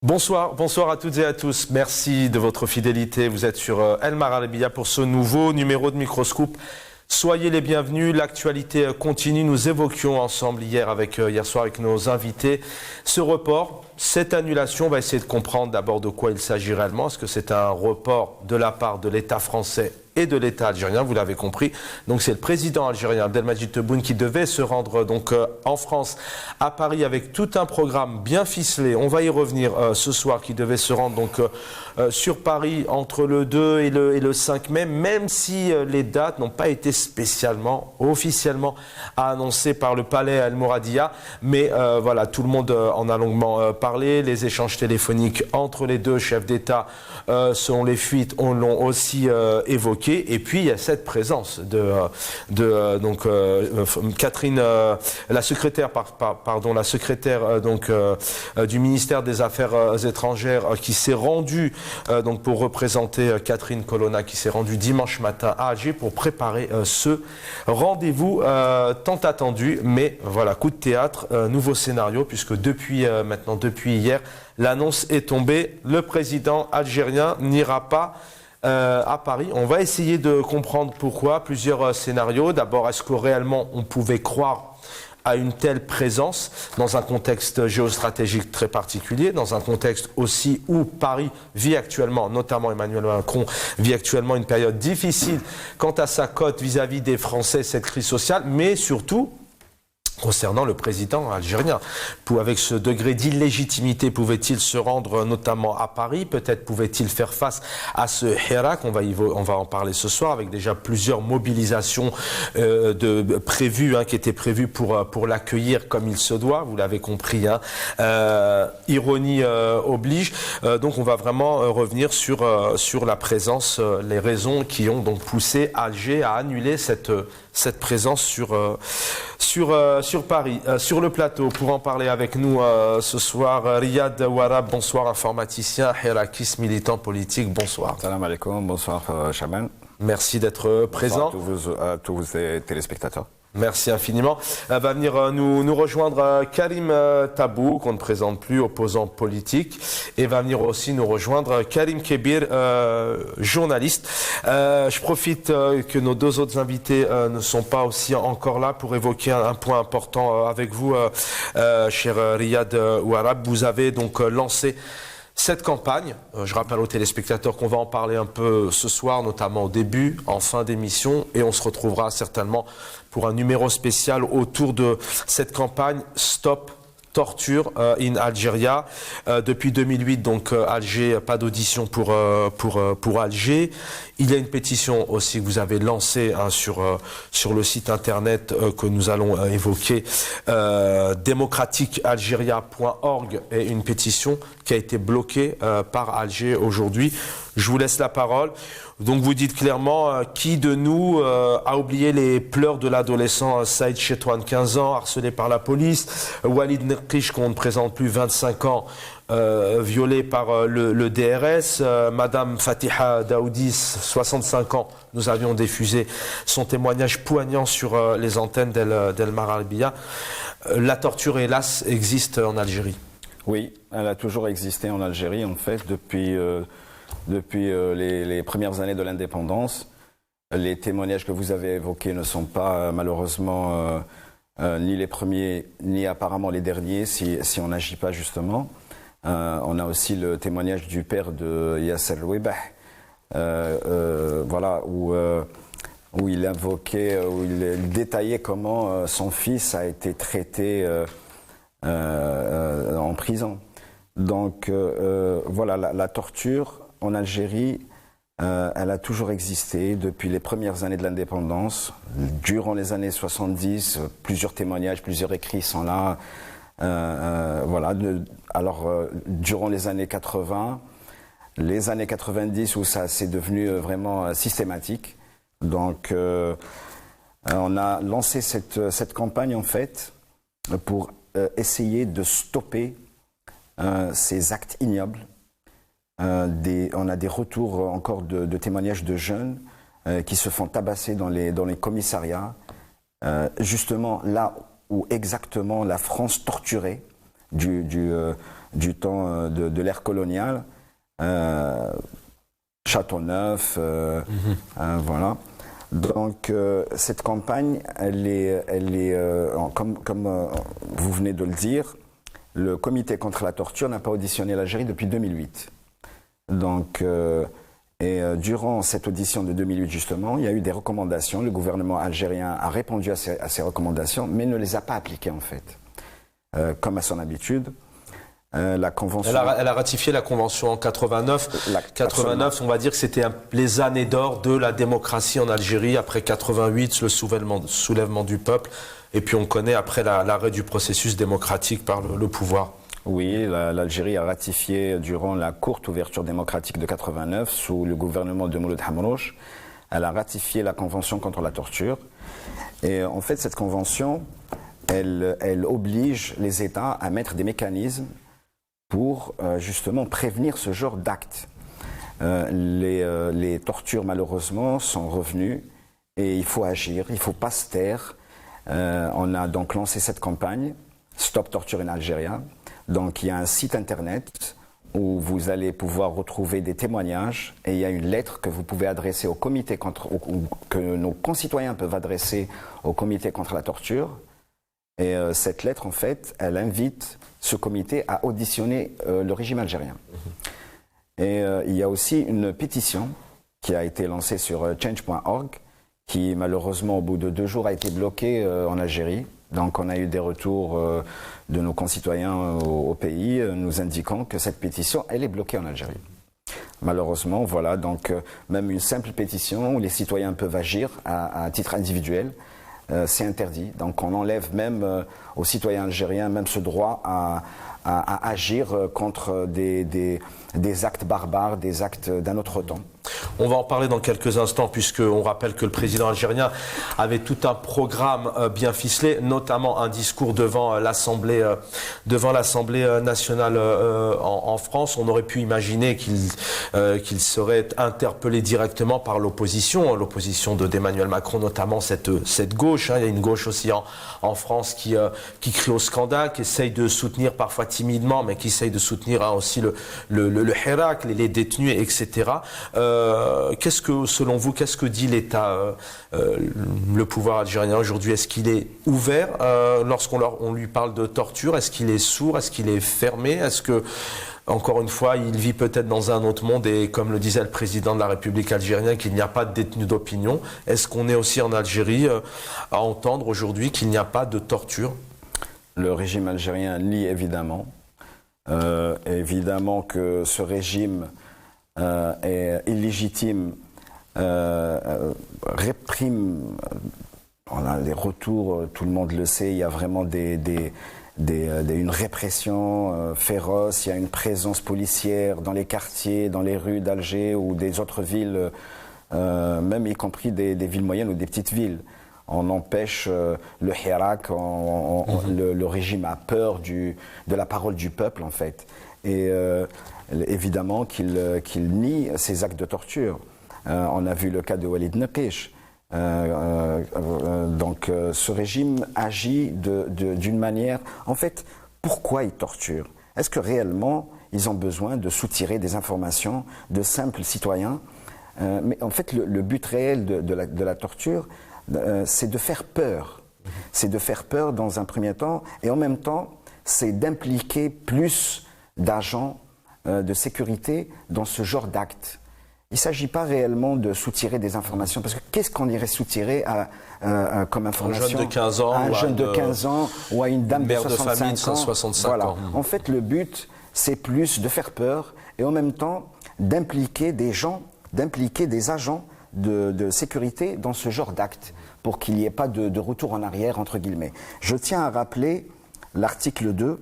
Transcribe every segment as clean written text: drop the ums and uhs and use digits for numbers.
Bonsoir, bonsoir à toutes et à tous. Merci de votre fidélité. Vous êtes sur El Maralbia pour ce nouveau numéro de Microscope. Soyez les bienvenus. L'actualité continue. Nous évoquions ensemble hier soir avec nos invités ce report, cette annulation. On va essayer de comprendre d'abord de quoi il s'agit réellement. Est-ce que c'est un report de la part de l'État français et de l'État algérien, vous l'avez compris. Donc c'est le président algérien Abdelmadjid Tebboune qui devait se rendre en France, à Paris, avec tout un programme bien ficelé. On va y revenir ce soir, qui devait se rendre sur Paris entre le 2 et le 5 mai, même si les dates n'ont pas été officiellement annoncées par le palais Al-Mouradia. Mais voilà, tout le monde en a longuement parlé. Les échanges téléphoniques entre les deux chefs d'État, selon les fuites, on l'ont aussi évoqué. Et puis il y a cette présence de Catherine, la secrétaire du ministère des Affaires étrangères, qui s'est rendue pour représenter Catherine Colonna, qui s'est rendue dimanche matin à Alger pour préparer ce rendez-vous tant attendu. Mais voilà, coup de théâtre, nouveau scénario, puisque depuis hier, l'annonce est tombée. Le président algérien n'ira pas à Paris. On va essayer de comprendre pourquoi. Plusieurs scénarios. D'abord, est-ce que réellement on pouvait croire à une telle présence dans un contexte géostratégique très particulier, dans un contexte aussi où Paris vit actuellement, notamment Emmanuel Macron, vit actuellement une période difficile quant à sa cote vis-à-vis des Français, cette crise sociale, mais surtout concernant le président algérien. Avec ce degré d'illégitimité, pouvait-il se rendre notamment à Paris? Peut-être pouvait-il faire face à ce Hirak? On va en parler ce soir, avec déjà plusieurs mobilisations prévues, qui étaient prévues pour l'accueillir comme il se doit. Vous l'avez compris, ironie oblige. Donc on va vraiment revenir sur la présence, les raisons qui ont donc poussé Alger à annuler cette présence sur Paris. Sur le plateau, pour en parler avec nous ce soir, Riyad Warab, bonsoir, informaticien, hirakiste, militant politique, bonsoir. Salam alaikum, bonsoir Chaban. Merci d'être présent. Bonsoir à tous vos téléspectateurs. Merci infiniment. Va venir nous rejoindre Karim Tabou, qu'on ne présente plus, opposant politique, et va venir aussi nous rejoindre Karim Kebir, journaliste. Je profite que nos deux autres invités ne sont pas aussi encore là pour évoquer un point important avec vous, cher Riyad Warab. Vous avez donc lancé cette campagne. Je rappelle aux téléspectateurs qu'on va en parler un peu ce soir, notamment au début, en fin d'émission, et on se retrouvera certainement pour un numéro spécial autour de cette campagne Stop Torture in Algeria. Depuis 2008, donc Alger, pas d'audition pour Alger. Il y a une pétition aussi que vous avez lancée sur le site internet que nous allons évoquer, démocratiquealgeria.org, et une pétition qui a été bloquée par Alger aujourd'hui. Je vous laisse la parole. Donc vous dites clairement, qui de nous a oublié les pleurs de l'adolescent Saïd Chetouane, 15 ans, harcelé par la police, Walid Nekrish, qu'on ne présente plus, 25 ans, violé par le DRS, Madame Fatiha Daoudi, 65 ans, nous avions diffusé son témoignage poignant sur les antennes d'El Maralbia. La torture, hélas, existe en Algérie. Oui, elle a toujours existé en Algérie, en fait, depuis les premières années de l'indépendance. Les témoignages que vous avez évoqués ne sont pas malheureusement ni les premiers, ni apparemment les derniers, si on n'agit pas justement. On a aussi le témoignage du père de Yasser Louibah, voilà, où il invoquait, où il détaillait comment son fils a été traité en prison. Donc voilà, la torture en Algérie, elle a toujours existé depuis les premières années de l'indépendance. Durant les années 70, plusieurs témoignages, plusieurs écrits sont là. Voilà. Durant les années 80, les années 90 où ça s'est devenu vraiment systématique. Donc, on a lancé cette campagne en fait pour essayer de stopper ces actes ignobles. On a des retours encore de témoignages de jeunes qui se font tabasser dans les commissariats, justement là où exactement la France torturait du temps de l'ère coloniale. Châteauneuf, voilà. Donc cette campagne, elle est comme vous venez de le dire, le comité contre la torture n'a pas auditionné l'Algérie depuis 2008. Donc durant cette audition de 2008 justement, il y a eu des recommandations. Le gouvernement algérien a répondu à ces recommandations, mais ne les a pas appliquées en fait, comme à son habitude. La convention... Elle a ratifié la convention en 89. 89, on va dire que c'était les années d'or de la démocratie en Algérie. Après 88, le soulèvement du peuple. Et puis on connaît après l'arrêt du processus démocratique par le pouvoir. Oui, l'Algérie a ratifié durant la courte ouverture démocratique de 89 sous le gouvernement de Mouloud Hamrouche. Elle a ratifié la convention contre la torture. Et en fait, cette convention, elle oblige les États à mettre des mécanismes pour justement prévenir ce genre d'actes. Les tortures, malheureusement, sont revenues et il faut agir, il ne faut pas se taire. On a donc lancé cette campagne, Stop Torture in Algeria. Donc il y a un site internet où vous allez pouvoir retrouver des témoignages et il y a une lettre que vous pouvez adresser au comité que nos concitoyens peuvent adresser au comité contre la torture. Et cette lettre, en fait, elle invite ce comité à auditionner le régime algérien. Et il y a aussi une pétition qui a été lancée sur change.org, qui malheureusement, au bout de 2 jours, a été bloquée en Algérie. Donc on a eu des retours de nos concitoyens au pays nous indiquant que cette pétition, elle est bloquée en Algérie. Malheureusement, voilà, donc même une simple pétition où les citoyens peuvent agir à titre individuel, c'est interdit. Donc on enlève même aux citoyens algériens même ce droit à agir contre des actes barbares, des actes d'un autre temps. On va en parler dans quelques instants puisqu'on rappelle que le président algérien avait tout un programme bien ficelé, notamment un discours devant l'Assemblée nationale en France. On aurait pu imaginer qu'il serait interpellé directement par l'opposition d'Emmanuel Macron, notamment cette gauche. Il y a une gauche aussi en France qui crie au scandale, qui essaye de soutenir parfois timidement, mais qui essaye de soutenir aussi le Hirak, les détenus, etc. Selon vous, qu'est-ce que dit l'État, le pouvoir algérien aujourd'hui? Est-ce qu'il est ouvert lorsqu'on lui parle de torture? Est-ce qu'il est sourd? Est-ce qu'il est fermé? Est-ce que, encore une fois, il vit peut-être dans un autre monde et, comme le disait le président de la République algérienne, qu'il n'y a pas de détenus d'opinion? Est-ce qu'on est aussi en Algérie à entendre aujourd'hui qu'il n'y a pas de torture? Le régime algérien nie évidemment. Évidemment que ce régime est illégitime, réprime, on a des retours, tout le monde le sait, il y a vraiment une répression féroce, il y a une présence policière dans les quartiers, dans les rues d'Alger ou des autres villes, même y compris des villes moyennes ou des petites villes. On empêche le Hirak, le régime a peur de la parole du peuple en fait. Et évidemment qu'il nie ces actes de torture. On a vu le cas de Walid Nekish. Donc ce régime agit d'une manière... En fait, pourquoi ils torturent? Est-ce que réellement ils ont besoin de soutirer des informations de simples citoyens? Mais en fait, le but réel de la torture, c'est de faire peur. C'est de faire peur dans un premier temps, et en même temps, c'est d'impliquer plus d'agents de sécurité dans ce genre d'actes. Il ne s'agit pas réellement de soutirer des informations, parce que qu'est-ce qu'on irait soutirer comme information? Un jeune de 15 ans, à un jeune de 15 ans ou à une dame de 65 ans. 65 voilà. ans. En fait, le but, c'est plus de faire peur et en même temps d'impliquer des gens, d'impliquer des agents de sécurité dans ce genre d'actes, pour qu'il n'y ait pas de retour en arrière, entre guillemets. Je tiens à rappeler l'article 2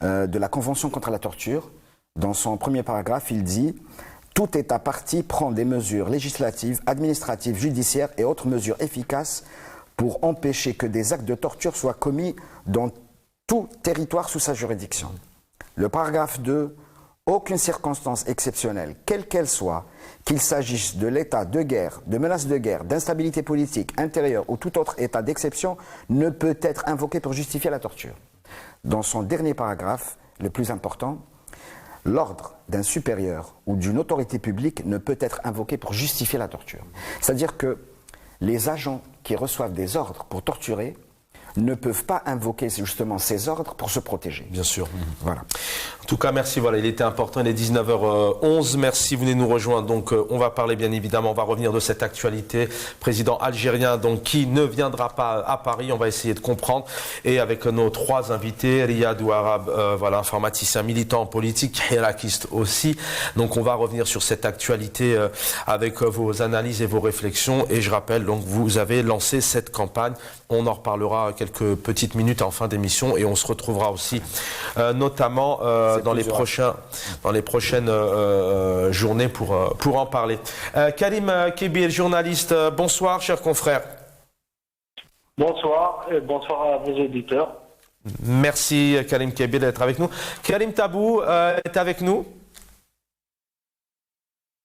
de la Convention contre la torture. Dans son premier paragraphe, il dit « Tout État partie prend des mesures législatives, administratives, judiciaires et autres mesures efficaces pour empêcher que des actes de torture soient commis dans tout territoire sous sa juridiction. » Le paragraphe 2 « Aucune circonstance exceptionnelle, quelle qu'elle soit, qu'il s'agisse de l'état de guerre, de menace de guerre, d'instabilité politique, intérieure ou tout autre état d'exception, ne peut être invoquée pour justifier la torture. » dans son dernier paragraphe, le plus important, l'ordre d'un supérieur ou d'une autorité publique ne peut être invoqué pour justifier la torture. C'est-à-dire que les agents qui reçoivent des ordres pour torturer ne peuvent pas invoquer justement ces ordres pour se protéger. Bien sûr. Voilà. En tout cas, merci. Voilà, il était important. Il est 19h11. Merci. Vous venez nous rejoindre. Donc, on va parler, bien évidemment, on va revenir de cette actualité. Président algérien, donc, qui ne viendra pas à Paris. On va essayer de comprendre. Et avec nos trois invités, Riyad Ouarab, voilà, informaticien, militant politique, hirakiste aussi. Donc, on va revenir sur cette actualité avec vos analyses et vos réflexions. Et je rappelle, donc, vous avez lancé cette campagne. On en reparlera quelques petites minutes en fin d'émission et on se retrouvera aussi notamment dans les prochaines journées pour en parler. Karim Kebir, journaliste, bonsoir cher confrère. Bonsoir et bonsoir à vos auditeurs. Merci Karim Kebir d'être avec nous. Karim Tabou est avec nous.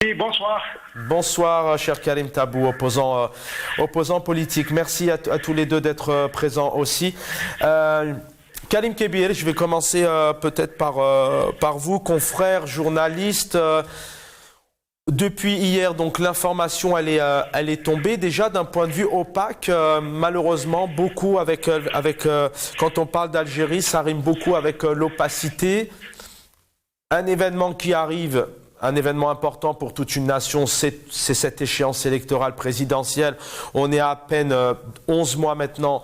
Oui, bonsoir. Bonsoir, cher Karim Tabou, opposant politique. Merci à tous les deux d'être présents aussi. Karim Kebir, je vais commencer peut-être par vous, confrère, journaliste. Depuis hier, donc l'information, elle est tombée déjà d'un point de vue opaque. Malheureusement, beaucoup avec quand on parle d'Algérie, ça rime beaucoup avec l'opacité. Un événement qui arrive. Un événement important pour toute une nation, c'est cette échéance électorale présidentielle. On est à peine 11 mois maintenant,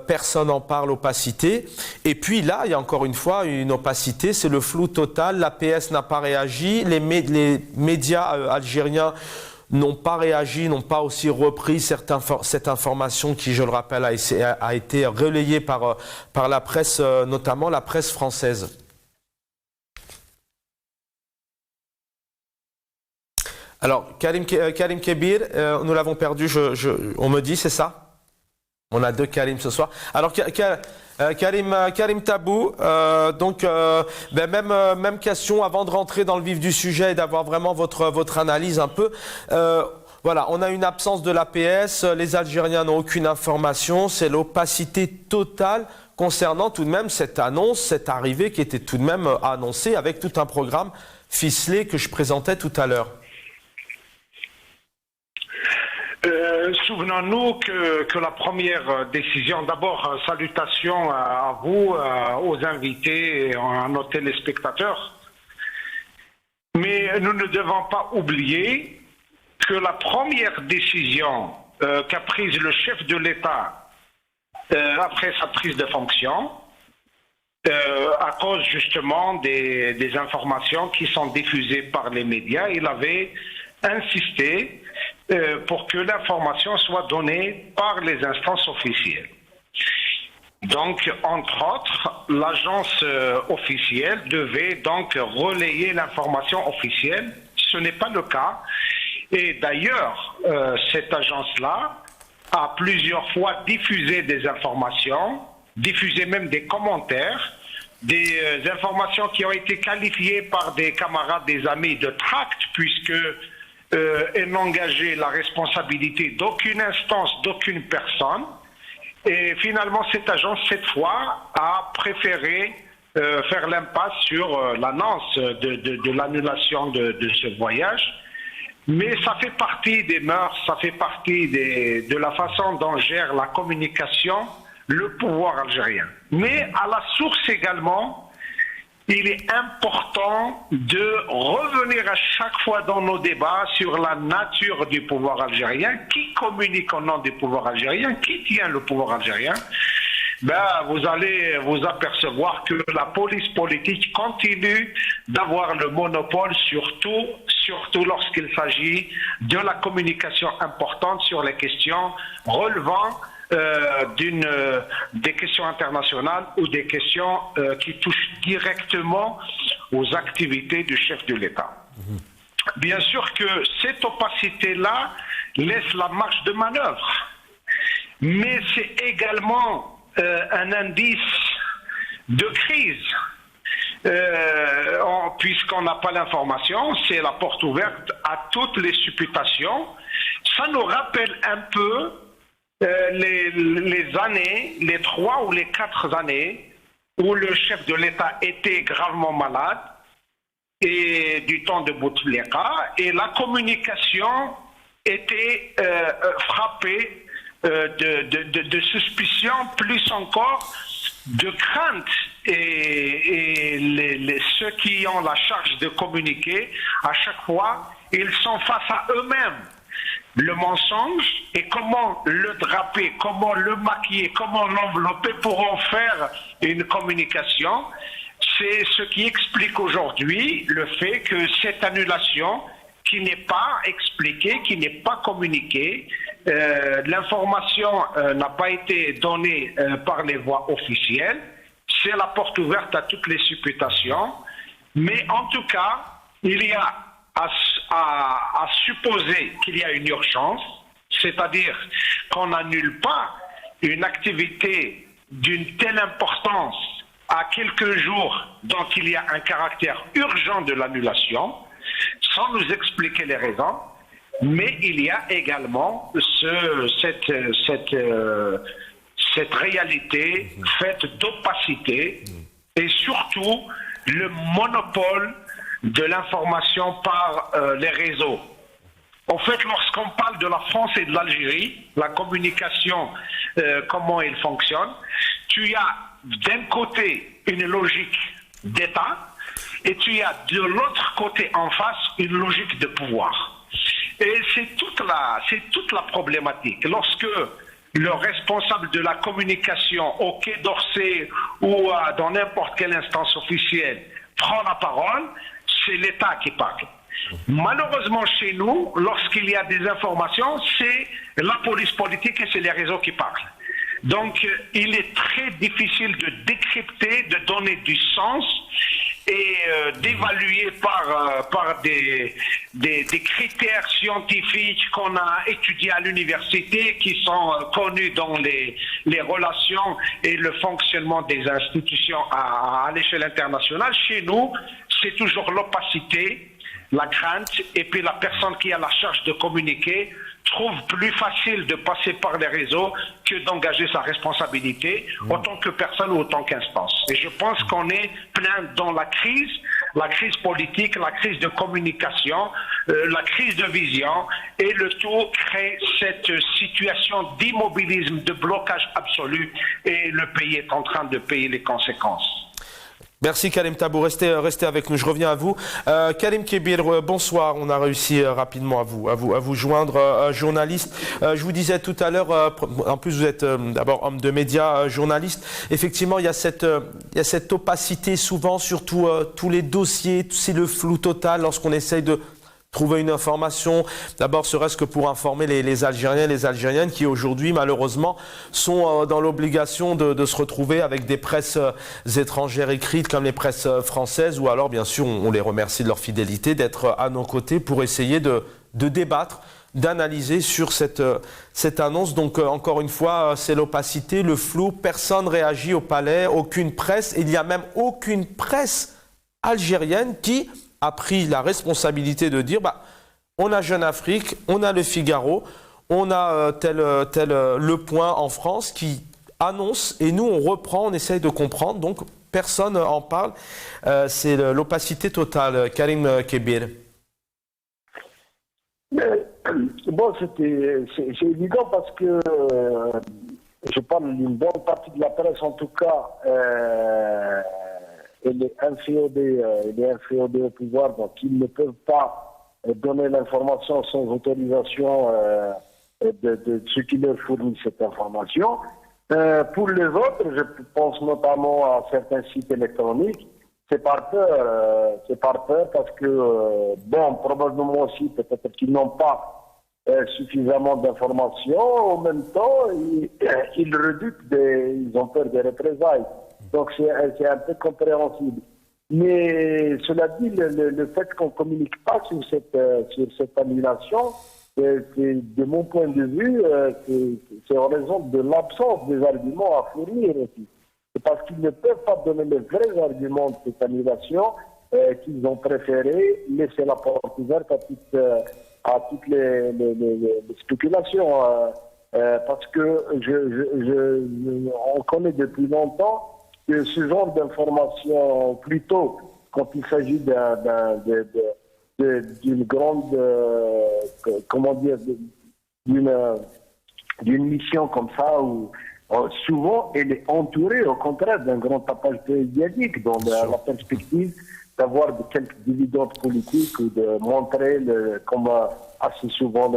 personne n'en parle, opacité. Et puis là, il y a encore une fois une opacité, c'est le flou total. L'APS n'a pas réagi, les médias algériens n'ont pas réagi, n'ont pas aussi repris cette information qui, je le rappelle, a été relayée par la presse, notamment la presse française. Alors, Karim Kebir, nous l'avons perdu, on me dit, c'est ça? On a deux Karim ce soir. Alors, Karim Tabou, même question avant de rentrer dans le vif du sujet et d'avoir vraiment votre analyse un peu. Voilà, on a une absence de l'APS, les Algériens n'ont aucune information, c'est l'opacité totale concernant tout de même cette annonce, cette arrivée qui était tout de même annoncée avec tout un programme ficelé que je présentais tout à l'heure. Souvenons-nous que la première décision, d'abord salutations à vous, aux invités et à nos téléspectateurs, mais nous ne devons pas oublier que la première décision qu'a prise le chef de l'État après sa prise de fonction, à cause justement des informations qui sont diffusées par les médias, il avait insisté pour que l'information soit donnée par les instances officielles. Donc, entre autres, l'agence officielle devait donc relayer l'information officielle. Ce n'est pas le cas. Et d'ailleurs, cette agence-là a plusieurs fois diffusé des informations, diffusé même des commentaires, des informations qui ont été qualifiées par des camarades, des amis de tract, puisque elle n'engageait la responsabilité d'aucune instance, d'aucune personne. Et finalement, cette agence, cette fois, a préféré faire l'impasse sur l'annonce de l'annulation de ce voyage. Mais ça fait partie des mœurs, ça fait partie de la façon dont gère la communication le pouvoir algérien. Mais à la source également, il est important de revenir à chaque fois dans nos débats sur la nature du pouvoir algérien, qui communique au nom du pouvoir algérien, qui tient le pouvoir algérien. Vous allez vous apercevoir que la police politique continue d'avoir le monopole, surtout lorsqu'il s'agit de la communication importante sur les questions relevant des questions internationales ou des questions qui touchent directement aux activités du chef de l'État. Bien sûr que cette opacité-là laisse la marge de manœuvre, mais c'est également un indice de crise. Puisqu'on n'a pas l'information, c'est la porte ouverte à toutes les supputations. Ça nous rappelle un peu les années, les 3 ou les 4 années où le chef de l'État était gravement malade, et du temps de Bouteflika, et la communication était frappée de suspicion, plus encore de crainte. Et ceux qui ont la charge de communiquer, à chaque fois, ils sont face à eux-mêmes. Le mensonge et comment le draper, comment le maquiller, comment l'envelopper pour en faire une communication. C'est ce qui explique aujourd'hui le fait que cette annulation, qui n'est pas expliquée, qui n'est pas communiquée, l'information n'a pas été donnée par les voies officielles, c'est la porte ouverte à toutes les supputations, mais en tout cas, il y a à supposer qu'il y a une urgence, c'est-à-dire qu'on n'annule pas une activité d'une telle importance à quelques jours, dont il y a un caractère urgent de l'annulation, sans nous expliquer les raisons, mais il y a également cette réalité faite d'opacité et surtout le monopole de l'information par les réseaux. En fait, lorsqu'on parle de la France et de l'Algérie, la communication, comment elle fonctionne, tu as d'un côté une logique d'État et tu as de l'autre côté en face une logique de pouvoir. Et c'est toute la problématique. Lorsque le responsable de la communication au Quai d'Orsay ou dans n'importe quelle instance officielle prend la parole, c'est l'État qui parle. Malheureusement, chez nous, lorsqu'il y a des informations, c'est la police politique et c'est les réseaux qui parlent. Donc, il est très difficile de décrypter, de donner du sens et d'évaluer par des critères scientifiques qu'on a étudiés à l'université, qui sont connus dans les relations et le fonctionnement des institutions à l'échelle internationale. Chez nous, c'est toujours l'opacité, la crainte, et puis la personne qui a la charge de communiquer trouve plus facile de passer par les réseaux que d'engager sa responsabilité autant que personne ou autant qu'instance. Et je pense qu'on est plein dans la crise politique, la crise de communication, la crise de vision, et le tout crée cette situation d'immobilisme, de blocage absolu, et le pays est en train de payer les conséquences. Merci Karim Tabou, restez avec nous, je reviens à vous. Karim Kébir, bonsoir, on a réussi rapidement à vous joindre, journaliste. Je vous disais tout à l'heure, en plus vous êtes d'abord homme de médias, journaliste, effectivement il y a cette opacité souvent sur tous les dossiers, c'est le flou total lorsqu'on essaye de trouver une information, d'abord serait-ce que pour informer les Algériens et les Algériennes qui aujourd'hui malheureusement sont dans l'obligation de se retrouver avec des presses étrangères écrites comme les presses françaises, ou alors bien sûr on les remercie de leur fidélité d'être à nos côtés pour essayer de débattre, d'analyser sur cette annonce. Donc encore une fois, c'est l'opacité, le flou, personne réagit au palais, aucune presse, il n'y a même aucune presse algérienne qui a pris la responsabilité de dire on a Jeune Afrique, on a Le Figaro, on a tel Le Point en France qui annonce, et nous on reprend, on essaye de comprendre, donc personne n'en parle. C'est l'opacité totale. Karim Kébir. Bon, c'est évident parce que je parle d'une bonne partie de la presse, en tout cas, elle est inféodée au pouvoir, donc ils ne peuvent pas donner l'information sans autorisation de ceux qui leur fournissent cette information. Pour les autres, je pense notamment à certains sites électroniques, c'est par peur parce que, probablement aussi, peut-être qu'ils n'ont pas suffisamment d'informations. En même temps, ils redoutent ils ont peur des représailles. Donc c'est un peu compréhensible. Mais cela dit, le fait qu'on ne communique pas sur cette annulation, de mon point de vue, c'est en raison de l'absence des arguments à fournir aussi. C'est parce qu'ils ne peuvent pas donner les vrais arguments de cette annulation qu'ils ont préféré laisser la porte ouverte à toutes les spéculations. Parce que on connaît depuis longtemps que ce genre d'information, plutôt quand il s'agit d'une grande, comment dire, d'une mission comme ça, où souvent elle est entourée au contraire d'un grand tapage médiatique dans la perspective d'avoir quelques dividendes politiques ou de montrer, comme assez souvent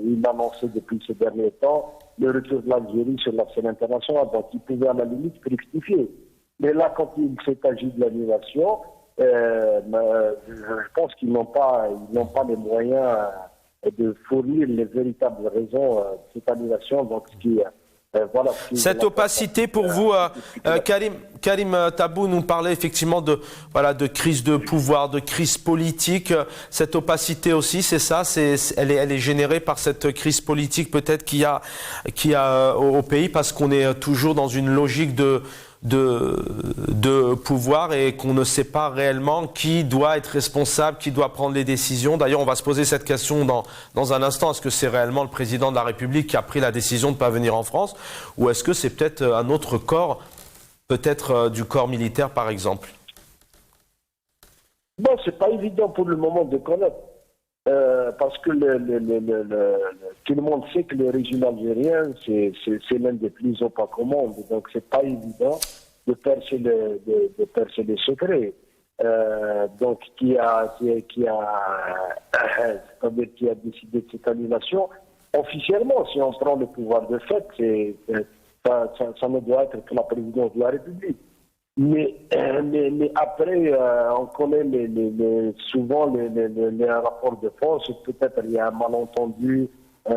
il l'a annoncé depuis ces derniers temps, le retour de l'Algérie sur la scène internationale, donc il pouvait à la limite fructifier. Mais là, quand il s'agit de l'annulation, je pense qu'ils n'ont pas les moyens de fournir les véritables raisons de cette annulation. Donc, voilà, cette opacité pour vous, Karim Tabou nous parlait effectivement de crise de pouvoir, de crise politique. Cette opacité aussi, c'est ça, elle est générée par cette crise politique peut-être qu'il y a au pays, parce qu'on est toujours dans une logique de pouvoir et qu'on ne sait pas réellement qui doit être responsable, qui doit prendre les décisions. D'ailleurs, on va se poser cette question dans un instant. Est-ce que c'est réellement le président de la République qui a pris la décision de ne pas venir en France, ou est-ce que c'est peut-être un autre corps, peut-être du corps militaire par exemple? Bon, c'est pas évident pour le moment de connaître. Parce que tout le monde sait que le régime algérien, c'est l'un des plus opaques au monde. Donc, c'est pas évident de percer les secrets. Donc, qui a décidé de cette annulation. Officiellement, si on prend le pouvoir de fait, ça ne doit être que la présidence de la République. Mais après, on connaît souvent les rapports de force. Peut-être il y a un malentendu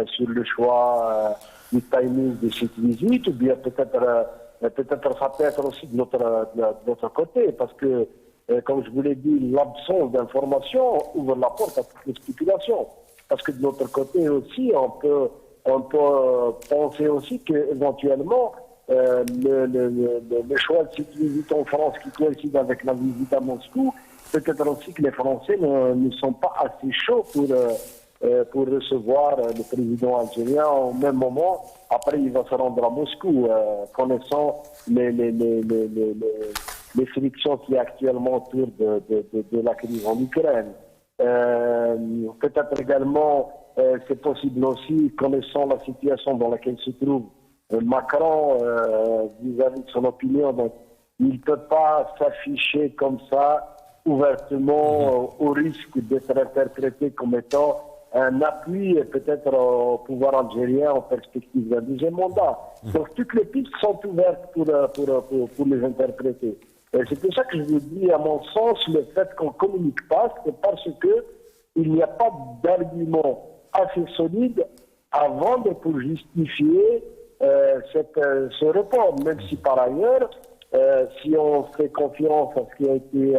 sur le choix du timing de cette visite, ou bien peut-être ça peut être aussi de notre côté, parce que, comme je vous l'ai dit, l'absence d'information ouvre la porte à toutes les spéculations. Parce que de notre côté aussi, on peut penser aussi qu'éventuellement, le choix de cette visite en France qui coïncide avec la visite à Moscou, peut-être aussi que les Français ne sont pas assez chauds pour recevoir le président algérien au même moment. Après, il va se rendre à Moscou, connaissant les frictions qui actuellement autour de la crise en Ukraine. Peut-être également, c'est possible aussi, connaissant la situation dans laquelle se trouve Macron vis-à-vis de son opinion, donc il ne peut pas s'afficher comme ça ouvertement au risque d'être interprété comme étant un appui peut-être au pouvoir algérien en perspective d'un deuxième mandat. Donc toutes les pistes sont ouvertes pour les interpréter. Et c'est pour ça que je vous dis, à mon sens, le fait qu'on ne communique pas, c'est parce que il n'y a pas d'argument assez solide avant de pour justifier ce report, même si par ailleurs, si on fait confiance à ce qui a été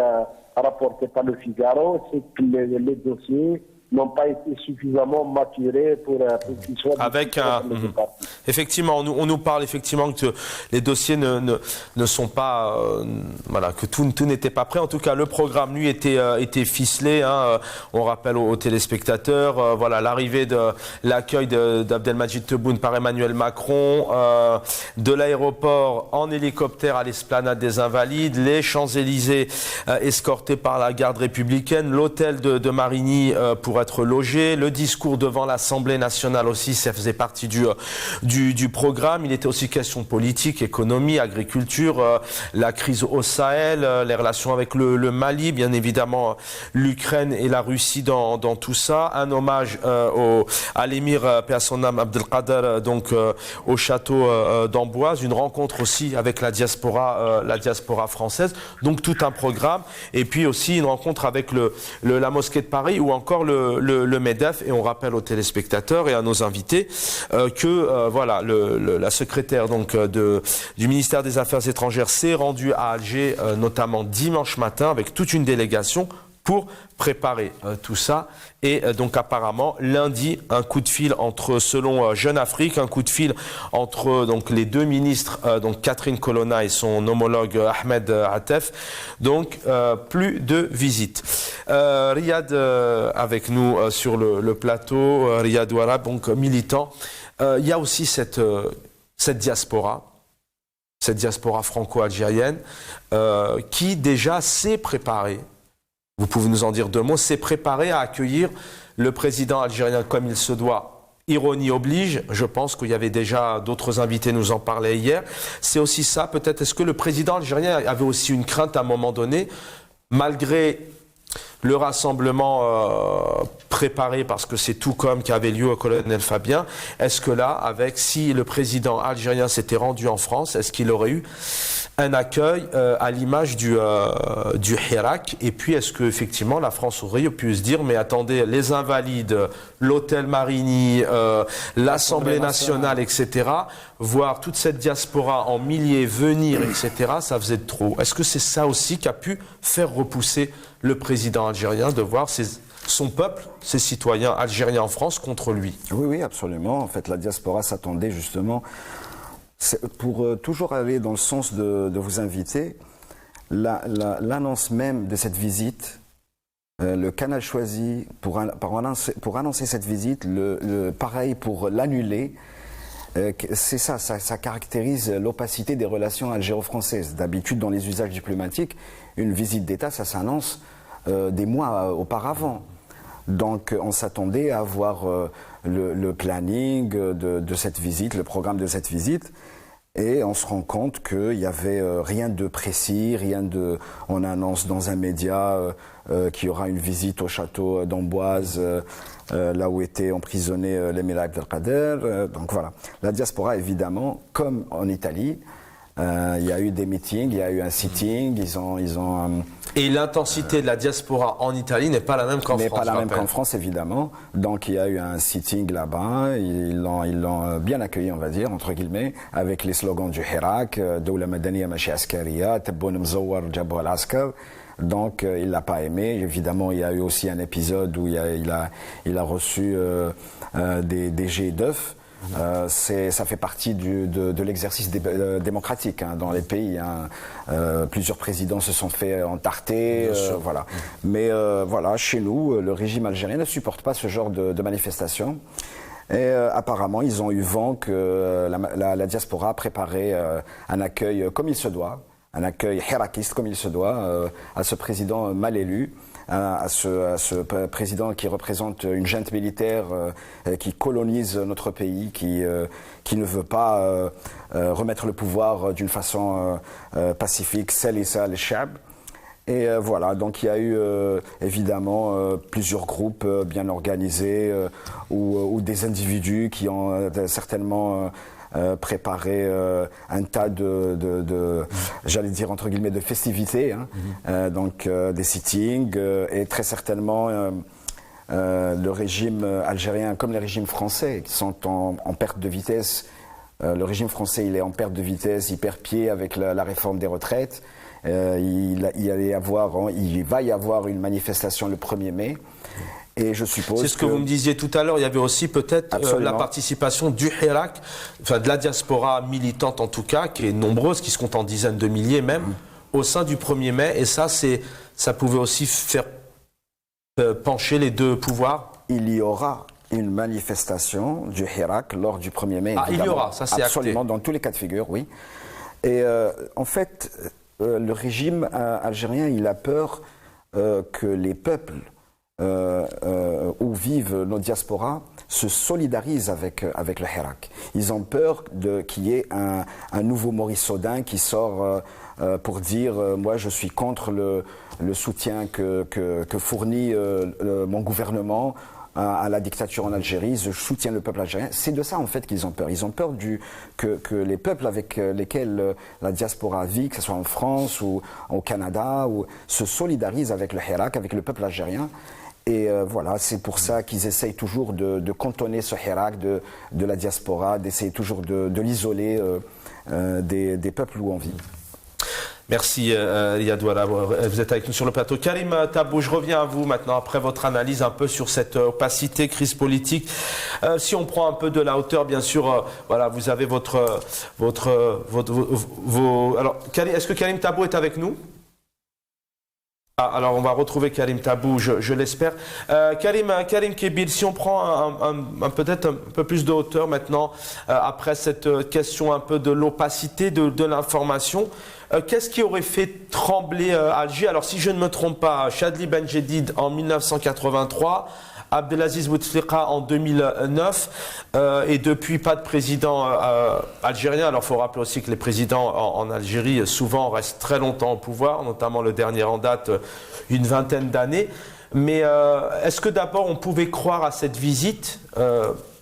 rapporté par le Figaro, c'est que les dossiers n'ont pas été suffisamment maturés pour qu'ils soient avec effectivement, on nous parle effectivement que les dossiers ne sont pas voilà, que tout n'était pas prêt. En tout cas, le programme lui était ficelé, hein. On rappelle aux téléspectateurs voilà, l'arrivée de l'accueil d'Abdelmadjid Tebboune par Emmanuel Macron, de l'aéroport en hélicoptère à l'esplanade des Invalides, les Champs-Élysées escortés par la garde républicaine, l'hôtel de Marigny pour être logé, le discours devant l'Assemblée nationale aussi, ça faisait partie du programme. Il était aussi question politique, économie, agriculture, la crise au Sahel, les relations avec le Mali, bien évidemment l'Ukraine et la Russie dans tout ça. Un hommage à l'émir paix à son âme Abdelkader, donc au château d'Amboise, une rencontre aussi avec la diaspora française. Donc tout un programme, et puis aussi une rencontre avec la mosquée de Paris ou encore le MEDEF. Et on rappelle aux téléspectateurs et à nos invités que voilà, la secrétaire donc du ministère des Affaires étrangères s'est rendue à Alger, notamment dimanche matin, avec toute une délégation pour préparer tout ça. Et donc apparemment lundi, un coup de fil selon Jeune Afrique, un coup de fil entre donc les deux ministres, donc Catherine Colonna et son homologue Ahmed Attef. Donc plus de visites. Riyad avec nous sur le plateau, Riyad Ouarab, donc militant. Il y a aussi cette diaspora cette diaspora franco-algérienne, qui déjà s'est préparée, vous pouvez nous en dire deux mots, s'est préparée à accueillir le président algérien comme il se doit. Ironie oblige, je pense qu'il y avait déjà d'autres invités nous en parlaient hier. C'est aussi ça, peut-être, est-ce que le président algérien avait aussi une crainte à un moment donné, malgré le rassemblement préparé, parce que c'est tout comme qui avait lieu au colonel Fabien, est-ce que là, si le président algérien s'était rendu en France, est-ce qu'il aurait eu un accueil à l'image du Hirak? Et puis, est-ce qu'effectivement, la France aurait pu se dire, mais attendez, les Invalides, l'Hôtel Marigny, l'Assemblée nationale, etc., voir toute cette diaspora en milliers venir, etc., ça faisait trop. Est-ce que c'est ça aussi qui a pu faire repousser le président algérien, de voir son peuple, ses citoyens algériens en France contre lui? Oui, oui, absolument. En fait, la diaspora s'attendait justement... Pour toujours aller dans le sens de vous inviter, l'annonce même de cette visite, le canal choisi pour annoncer cette visite, pareil pour l'annuler, c'est ça caractérise l'opacité des relations algéro-françaises. D'habitude, dans les usages diplomatiques, une visite d'État, ça s'annonce des mois auparavant. Donc on s'attendait à voir le planning de cette visite, le programme de cette visite, et on se rend compte qu'il n'y avait rien de précis, on annonce dans un média qu'il y aura une visite au château d'Amboise, là où étaient emprisonnés l'émir Abdelkader. Donc voilà, la diaspora évidemment, comme en Italie, il y a eu des meetings, il y a eu un sitting, Et l'intensité de la diaspora en Italie n'est pas la même qu'en France. N'est pas la même qu'en France, évidemment. Donc il y a eu un sitting là-bas, ils l'ont bien accueilli, on va dire, entre guillemets, avec les slogans du Hirak, Doula Madaniya Machi Askaria, Tabboun Mzawar Jabou al-Askar. Donc il l'a pas aimé. Évidemment, il y a eu aussi un épisode où il a reçu des jets d'œufs. Ça fait partie de l'exercice démocratique dans les pays. Plusieurs présidents se sont fait entarter, voilà. Mais voilà, chez nous, le régime algérien ne supporte pas ce genre de manifestation. Et apparemment, ils ont eu vent que la diaspora préparait un accueil comme il se doit, un accueil hirakiste comme il se doit à ce président mal élu. À ce président qui représente une junte militaire qui colonise notre pays, qui ne veut pas remettre le pouvoir d'une façon pacifique, salissa al-shab. Et voilà, donc il y a eu évidemment plusieurs groupes bien organisés ou des individus qui ont certainement préparer un tas j'allais dire entre guillemets, de festivités, donc des sittings, et très certainement le régime algérien, comme les régimes français, qui sont en perte de vitesse. Le régime français, il est en perte de vitesse, il perd pied avec la réforme des retraites. Il va y avoir une manifestation le 1er mai. Et je suppose c'est ce que vous me disiez tout à l'heure, il y avait aussi peut-être la participation du Hirak, enfin de la diaspora militante en tout cas, qui est nombreuse, qui se compte en dizaines de milliers même, au sein du 1er mai, et ça pouvait aussi faire pencher les deux pouvoirs. Il y aura une manifestation du Hirak lors du 1er mai. Il y aura, ça c'est absolument, acté. Dans tous les cas de figure, oui. Et en fait, le régime algérien, il a peur que les peuples où vivent nos diasporas se solidarisent avec le Hirak. Ils ont peur qu'il y ait un nouveau Maurice Audin qui sort pour dire moi je suis contre le soutien que fournit mon gouvernement à la dictature en Algérie, je soutiens le peuple algérien. C'est de ça en fait qu'ils ont peur. Ils ont peur que les peuples avec lesquels la diaspora vit, que ce soit en France ou au Canada, se solidarisent avec le Hirak, avec le peuple algérien. Et voilà, c'est pour ça qu'ils essayent toujours de cantonner ce Hirak de la diaspora, d'essayer toujours de l'isoler des peuples où on vit. Merci Yadouala, vous êtes avec nous sur le plateau. Karim Tabou, je reviens à vous maintenant après votre analyse un peu sur cette opacité, crise politique. Si on prend un peu de la hauteur, bien sûr, voilà, vous avez vos... Alors, est-ce que Karim Tabou est avec nous ? Ah, alors on va retrouver Karim Tabou, je l'espère. Karim Kébir, si on prend peut-être un peu plus de hauteur maintenant, après cette question un peu de l'opacité de l'information, qu'est-ce qui aurait fait trembler Alger? Alors si je ne me trompe pas, Chadli Benjedid en 1983, Abdelaziz Bouteflika en 2009 et depuis pas de président algérien. Alors il faut rappeler aussi que les présidents en Algérie souvent restent très longtemps au pouvoir, notamment le dernier en date une vingtaine d'années. Mais est-ce que d'abord on pouvait croire à cette visite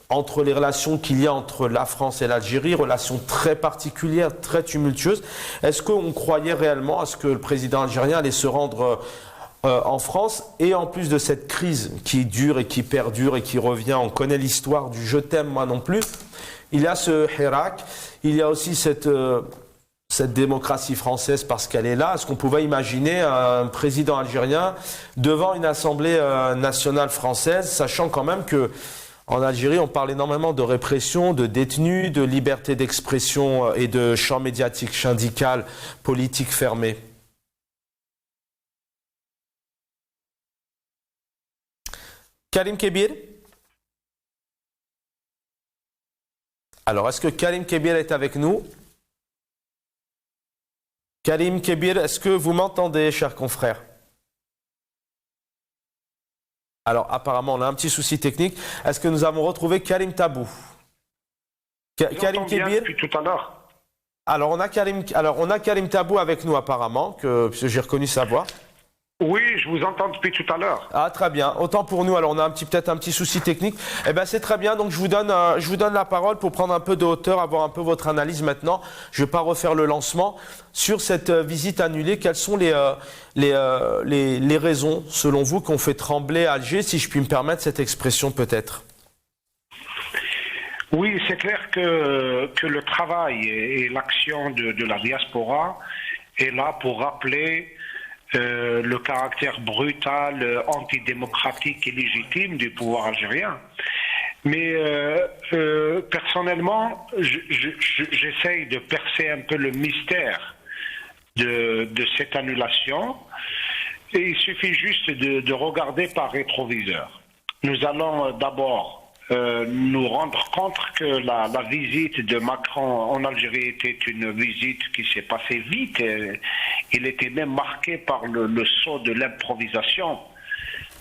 entre les relations qu'il y a entre la France et l'Algérie, relations très particulières, très tumultueuses? Est-ce qu'on croyait réellement à ce que le président algérien allait se rendre en France, et en plus de cette crise qui dure et qui perdure et qui revient, on connaît l'histoire du je t'aime moi non plus, il y a ce Hirak, il y a aussi cette démocratie française parce qu'elle est là. Est-ce qu'on pouvait imaginer un président algérien devant une assemblée nationale française, sachant quand même que en Algérie on parle énormément de répression, de détenus, de liberté d'expression et de champ médiatique, syndical, politique fermé? Karim Kébir? Alors, est-ce que Karim Kébir est avec nous? Karim Kébir, est-ce que vous m'entendez, chers confrères? Alors, apparemment, on a un petit souci technique. Est-ce que nous avons retrouvé Karim Tabou? Karim Kébir? Depuis tout à l'heure. Alors, on a Karim Tabou avec nous, apparemment, que j'ai reconnu sa voix. Oui, je vous entends depuis tout à l'heure. Ah, très bien. Autant pour nous. Alors, on a peut-être un petit souci technique. Eh bien, c'est très bien. Donc, je vous donne la parole pour prendre un peu de hauteur, avoir un peu votre analyse maintenant. Je ne vais pas refaire le lancement sur cette visite annulée. Quelles sont les raisons, selon vous, qui ont fait trembler Alger, si je puis me permettre cette expression, peut-être? Oui, c'est clair que le travail et l'action de la diaspora est là pour rappeler le caractère brutal, antidémocratique et légitime du pouvoir algérien. Mais personnellement, j'essaye de percer un peu le mystère de cette annulation. Et il suffit juste de regarder par rétroviseur. Nous allons d'abord nous rendre compte que la visite de Macron en Algérie était une visite qui s'est passée vite. Il était même marqué par le sceau de l'improvisation.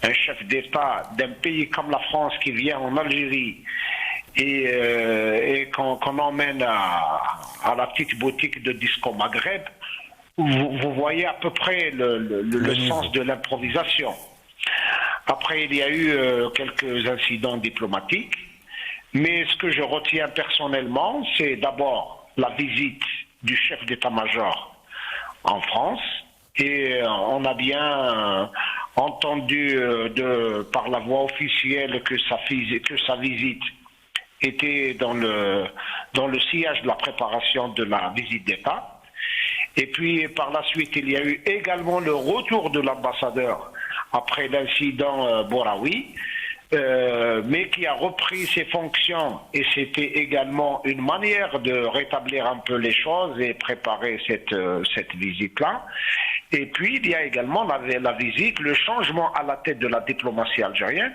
Un chef d'État d'un pays comme la France qui vient en Algérie et qu'on emmène à la petite boutique de Disco Maghreb, vous voyez à peu près le sens de l'improvisation. Après, il y a eu quelques incidents diplomatiques, mais ce que je retiens personnellement, c'est d'abord la visite du chef d'état-major en France, et on a bien entendu par la voie officielle que sa visite était dans le sillage de la préparation de la visite d'État. Et puis par la suite, il y a eu également le retour de l'ambassadeur après l'incident Boraoui, mais qui a repris ses fonctions, et c'était également une manière de rétablir un peu les choses et préparer cette visite-là. Et puis il y a également la visite, le changement à la tête de la diplomatie algérienne,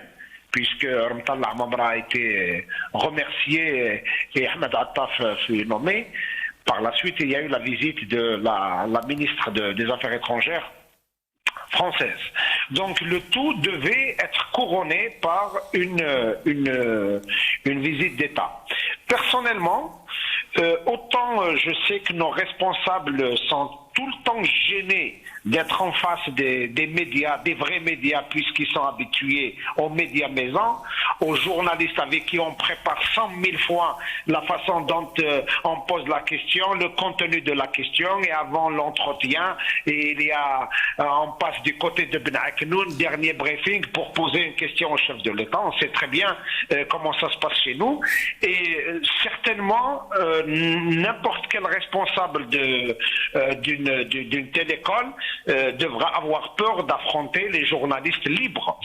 puisque Ramtallah Mamra a été remercié et Ahmed Attaf fut nommé. Par la suite, il y a eu la visite de la ministre des Affaires étrangères française. Donc le tout devait être couronné par une visite d'État. Personnellement, autant je sais que nos responsables sont tout le temps gênés d'être en face des médias, des vrais médias, puisqu'ils sont habitués aux médias maison, aux journalistes avec qui on prépare 100 000 fois la façon dont on pose la question, le contenu de la question, et avant l'entretien, et on passe du côté de Ben Aknoun, dernier briefing, pour poser une question au chef de l'État. On sait très bien comment ça se passe chez nous, et certainement n'importe quel responsable d'une telle école devra avoir peur d'affronter les journalistes libres.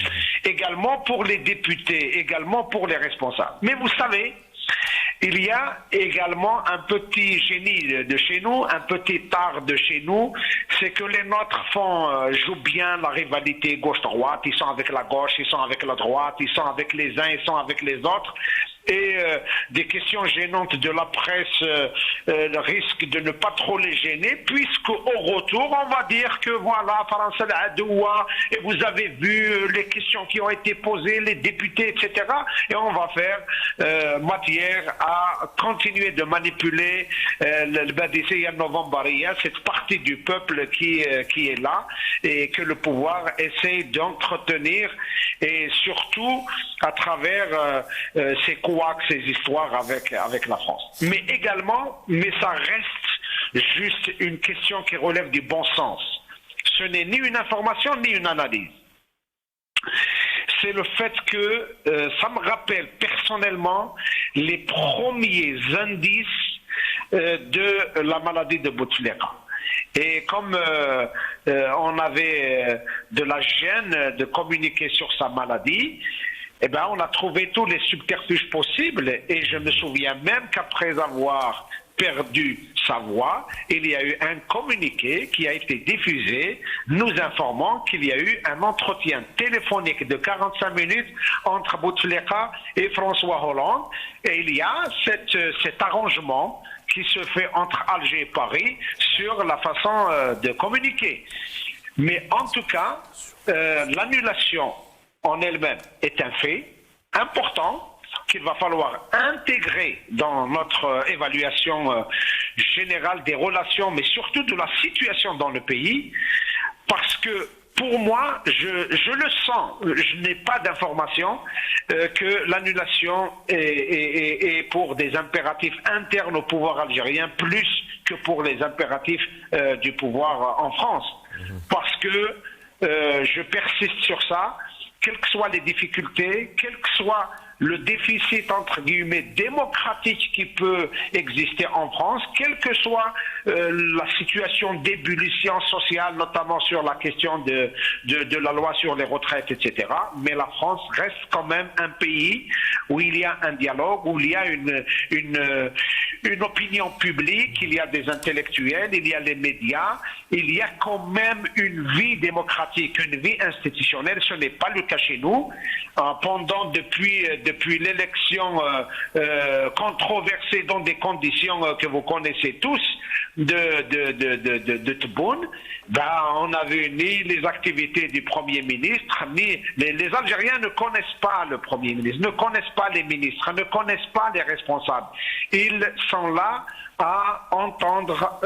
Également pour les députés, également pour les responsables. Mais vous savez, Il y a également un petit génie de chez nous, un petit art de chez nous, c'est que les nôtres jouent bien la rivalité gauche-droite, ils sont avec la gauche, ils sont avec la droite, ils sont avec les uns, ils sont avec les autres. Et des questions gênantes de la presse risquent de ne pas trop les gêner, puisque au retour, on va dire que voilà, France al-Adoua, et vous avez vu les questions qui ont été posées, les députés, etc. Et on va faire matière à continuer de manipuler le Badisseya Novembaria, cette partie du peuple qui est là et que le pouvoir essaie d'entretenir, et surtout à travers ces couacs, ces histoires avec la France. Mais également, ça reste juste une question qui relève du bon sens. Ce n'est ni une information ni une analyse. C'est le fait que ça me rappelle personnellement les premiers indices de la maladie de Bouteflika. Et comme on avait de la gêne de communiquer sur sa maladie, eh ben, on a trouvé tous les subterfuges possibles, et je me souviens même qu'après avoir perdu sa voix, il y a eu un communiqué qui a été diffusé nous informant qu'il y a eu un entretien téléphonique de 45 minutes entre Bouteflika et François Hollande, et il y a cet arrangement qui se fait entre Alger et Paris sur la façon de communiquer. Mais en tout cas, l'annulation en elle-même est un fait important qu'il va falloir intégrer dans notre évaluation générale des relations, mais surtout de la situation dans le pays, parce que pour moi, je le sens, je n'ai pas d'information que l'annulation est pour des impératifs internes au pouvoir algérien plus que pour les impératifs du pouvoir en France. Parce que je persiste sur ça. Quelles que soient les difficultés, quel que soit le déficit, entre guillemets, démocratique qui peut exister en France, quelle que soit la situation d'ébullition sociale, notamment sur la question de la loi sur les retraites, etc. Mais la France reste quand même un pays où il y a un dialogue, où il y a une opinion publique, il y a des intellectuels, il y a les médias, il y a quand même une vie démocratique, une vie institutionnelle. Ce n'est pas le cas chez nous. Depuis l'élection controversée dans des conditions que vous connaissez tous de Tebboune, on n'a vu ni les activités du Premier ministre, ni les Algériens ne connaissent pas le Premier ministre, ne connaissent pas les ministres, ne connaissent pas les responsables. Ils sont là à entendre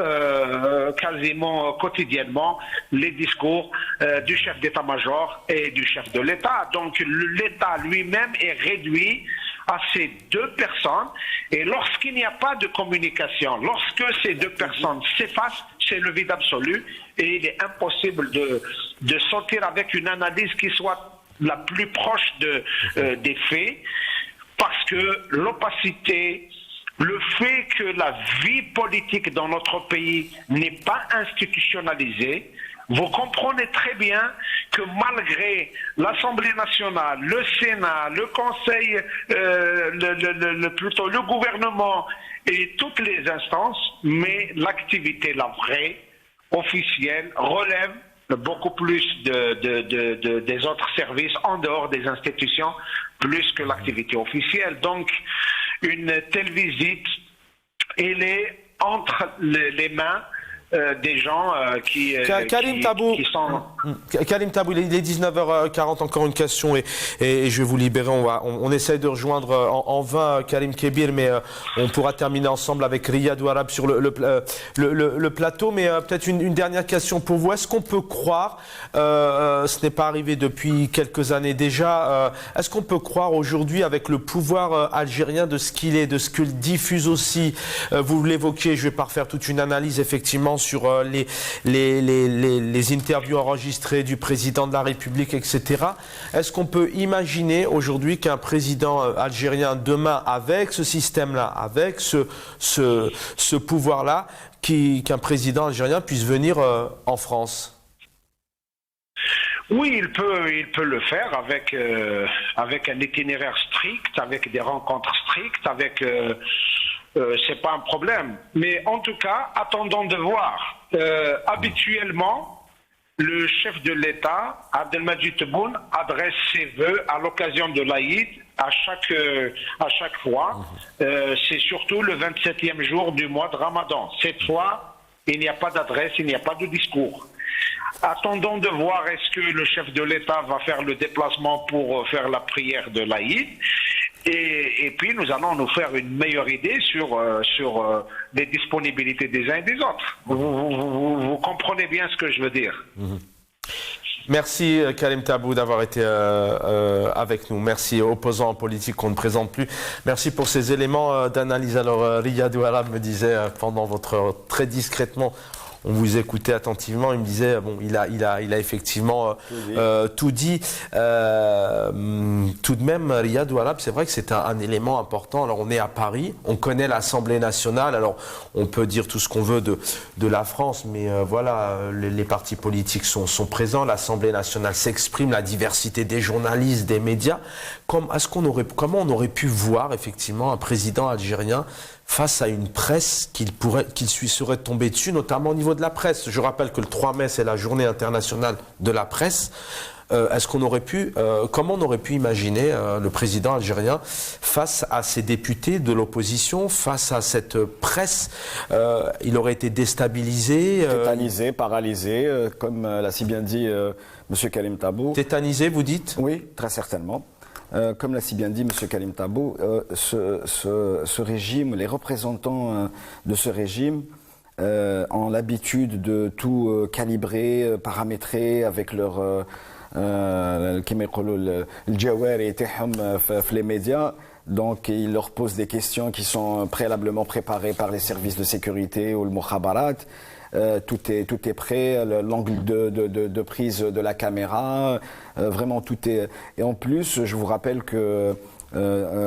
quasiment quotidiennement les discours du chef d'état-major et du chef de l'État. Donc l'État lui-même est réduit à ces deux personnes, et lorsqu'il n'y a pas de communication, lorsque ces deux personnes s'effacent, c'est le vide absolu, et il est impossible de sortir avec une analyse qui soit la plus proche des faits, parce que l'opacité, le fait que la vie politique dans notre pays n'est pas institutionnalisée, vous comprenez très bien que malgré l'Assemblée nationale, le Sénat, le Conseil, plutôt le gouvernement et toutes les instances, mais l'activité, la vraie, officielle, relève beaucoup plus des autres services en dehors des institutions, plus que l'activité officielle. Donc, une telle visite, elle est entre les mains des gens qui sont... Karim Tabou, il est 19h40, encore une question et je vais vous libérer. On essaye de rejoindre en vain Karim Kébir, mais on pourra terminer ensemble avec Riyad Ouarab sur le plateau. Mais peut-être une dernière question pour vous. Est-ce qu'on peut croire, ce n'est pas arrivé depuis quelques années déjà, est-ce qu'on peut croire aujourd'hui avec le pouvoir algérien de ce qu'il est, de ce qu'il diffuse aussi, vous l'évoquiez, je ne vais pas refaire toute une analyse effectivement sur les interviews enregistrées du président de la République, etc. Est-ce qu'on peut imaginer aujourd'hui qu'un président algérien demain, avec ce système-là, avec ce pouvoir-là, qu'un président algérien puisse venir en France ? Oui, il peut le faire avec un itinéraire strict, avec des rencontres strictes, c'est pas un problème. Mais en tout cas, attendons de voir. Habituellement, le chef de l'État, Abdelmadjid Tebboune, adresse ses vœux à l'occasion de l'Aïd à chaque fois. C'est surtout le 27e jour du mois de Ramadan. Cette fois, il n'y a pas d'adresse, il n'y a pas de discours. Attendons de voir est-ce que le chef de l'État va faire le déplacement pour faire la prière de l'Aïd. Et puis nous allons nous faire une meilleure idée sur les disponibilités des uns et des autres. Vous comprenez bien ce que je veux dire. Merci Karim Tabou d'avoir été avec nous. Merci opposants en politique qu'on ne présente plus. Merci pour ces éléments d'analyse. Alors Riyad Ouarab me disait pendant très discrètement, on vous écoutait attentivement, il me disait bon, il a effectivement tout dit. Tout de même, Riyad Ouarab, c'est vrai que c'est un élément important. Alors on est à Paris, on connaît l'Assemblée nationale. Alors on peut dire tout ce qu'on veut de la France, mais voilà, les partis politiques sont présents. L'Assemblée nationale s'exprime, la diversité des journalistes, des médias. Comment on aurait pu voir effectivement un président algérien face à une presse qu'il serait tombé dessus, notamment au niveau de la presse. Je rappelle que le 3 mai, c'est la journée internationale de la presse. Comment on aurait pu imaginer le président algérien face à ces députés de l'opposition, face à cette presse, il aurait été déstabilisé, tétanisé, paralysé, comme l'a si bien dit M. Karim Tabou. Tétanisé, vous dites? Oui, très certainement. Comme l'a si bien dit M. Karim Tabou, ce régime, les représentants de ce régime ont l'habitude de tout calibrer, paramétrer avec leur les médias. Donc ils leur posent des questions qui sont préalablement préparées par les services de sécurité ou le mukhabarat. Tout est prêt, l'angle de prise de la caméra, vraiment tout est. Et en plus, je vous rappelle que